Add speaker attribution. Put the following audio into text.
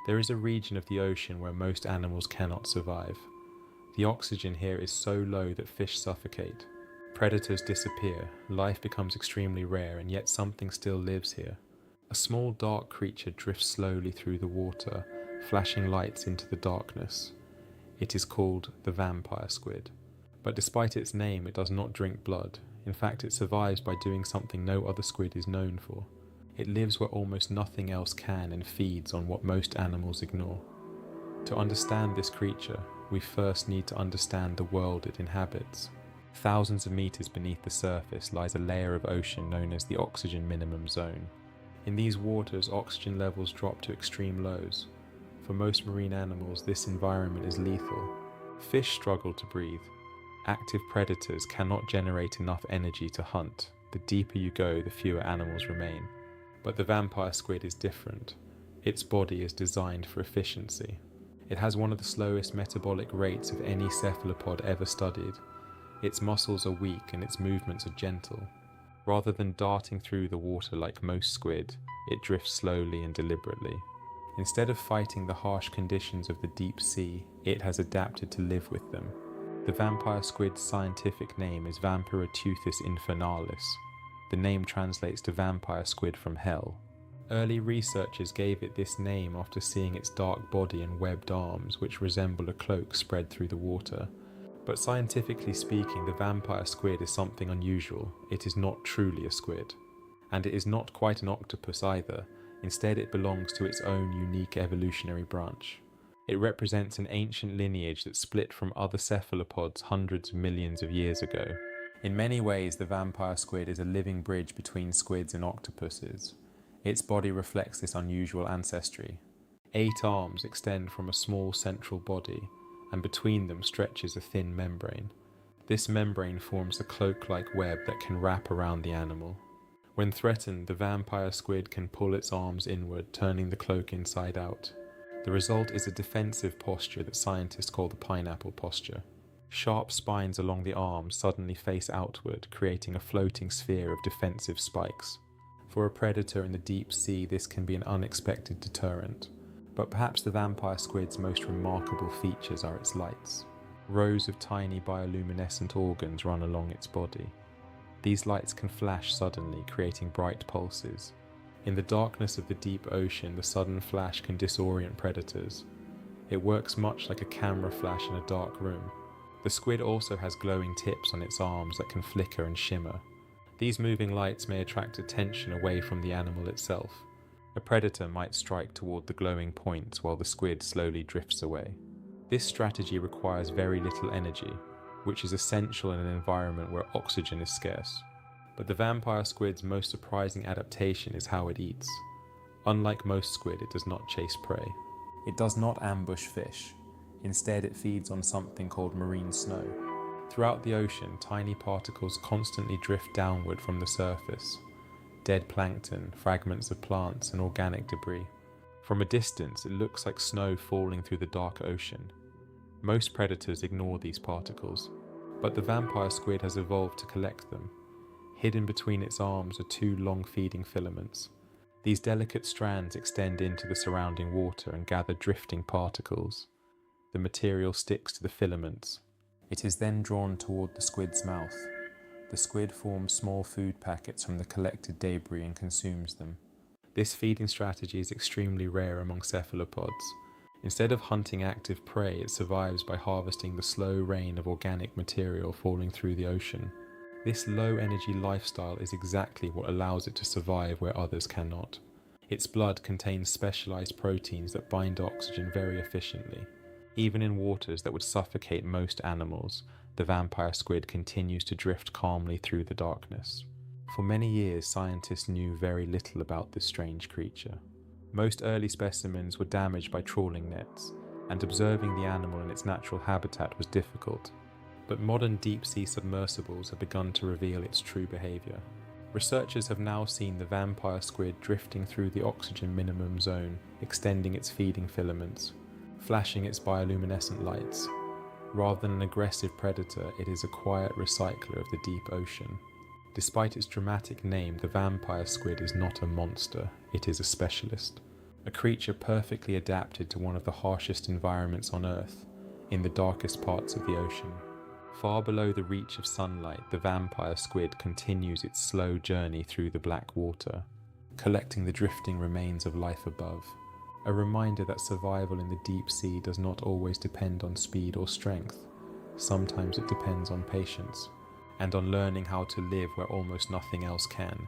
Speaker 1: There is a region of the ocean where most animals cannot survive. The oxygen here is so low that fish suffocate. Predators disappear, life becomes extremely rare, and yet something still lives here. A small dark creature drifts slowly through the water, flashing lights into the darkness. It is called the vampire squid. But despite its name, it does not drink blood. In fact, it survives by doing something no other squid is known for. It lives where almost nothing else can and feeds on what most animals ignore. To understand this creature, we first need to understand the world it inhabits. Thousands of meters beneath the surface lies a layer of ocean known as the oxygen minimum zone. In these waters, oxygen levels drop to extreme lows. For most marine animals, this environment is lethal. Fish struggle to breathe. Active predators cannot generate enough energy to hunt. The deeper you go, the fewer animals remain. But the vampire squid is different. Its body is designed for efficiency. It has one of the slowest metabolic rates of any cephalopod ever studied. Its muscles are weak and its movements are gentle. Rather than darting through the water like most squid, it drifts slowly and deliberately. Instead of fighting the harsh conditions of the deep sea, it has adapted to live with them. The vampire squid's scientific name is Vampyroteuthis infernalis. The name translates to vampire squid from hell. Early researchers gave it this name after seeing its dark body and webbed arms, which resemble a cloak spread through the water. But scientifically speaking, the vampire squid is something unusual. It is not truly a squid. And it is not quite an octopus either. Instead, it belongs to its own unique evolutionary branch. It represents an ancient lineage that split from other cephalopods hundreds of millions of years ago. In many ways, the vampire squid is a living bridge between squids and octopuses. Its body reflects this unusual ancestry. 8 arms extend from a small central body, and between them stretches a thin membrane. This membrane forms a cloak-like web that can wrap around the animal. When threatened, the vampire squid can pull its arms inward, turning the cloak inside out. The result is a defensive posture that scientists call the pineapple posture. Sharp spines along the arms suddenly face outward, creating a floating sphere of defensive spikes. For a predator in the deep sea, this can be an unexpected deterrent. But perhaps the vampire squid's most remarkable features are its lights. Rows of tiny bioluminescent organs run along its body. These lights can flash suddenly, creating bright pulses. In the darkness of the deep ocean, the sudden flash can disorient predators. It works much like a camera flash in a dark room. The squid also has glowing tips on its arms that can flicker and shimmer. These moving lights may attract attention away from the animal itself. A predator might strike toward the glowing points while the squid slowly drifts away. This strategy requires very little energy, which is essential in an environment where oxygen is scarce. But the vampire squid's most surprising adaptation is how it eats. Unlike most squid, it does not chase prey. It does not ambush fish. Instead, it feeds on something called marine snow. Throughout the ocean, tiny particles constantly drift downward from the surface. Dead plankton, fragments of plants, and organic debris. From a distance, it looks like snow falling through the dark ocean. Most predators ignore these particles, but the vampire squid has evolved to collect them. Hidden between its arms are 2 long feeding filaments. These delicate strands extend into the surrounding water and gather drifting particles. The material sticks to the filaments. It is then drawn toward the squid's mouth. The squid forms small food packets from the collected debris and consumes them. This feeding strategy is extremely rare among cephalopods. Instead of hunting active prey, it survives by harvesting the slow rain of organic material falling through the ocean. This low-energy lifestyle is exactly what allows it to survive where others cannot. Its blood contains specialized proteins that bind oxygen very efficiently. Even in waters that would suffocate most animals, the vampire squid continues to drift calmly through the darkness. For many years, scientists knew very little about this strange creature. Most early specimens were damaged by trawling nets, and observing the animal in its natural habitat was difficult. But modern deep-sea submersibles have begun to reveal its true behavior. Researchers have now seen the vampire squid drifting through the oxygen minimum zone, extending its feeding filaments, flashing its bioluminescent lights. Rather than an aggressive predator, it is a quiet recycler of the deep ocean. Despite its dramatic name, the vampire squid is not a monster, it is a specialist. a creature perfectly adapted to one of the harshest environments on Earth, in the darkest parts of the ocean. Far below the reach of sunlight, the vampire squid continues its slow journey through the black water, collecting the drifting remains of life above. A reminder that survival in the deep sea does not always depend on speed or strength. Sometimes it depends on patience, and on learning how to live where almost nothing else can.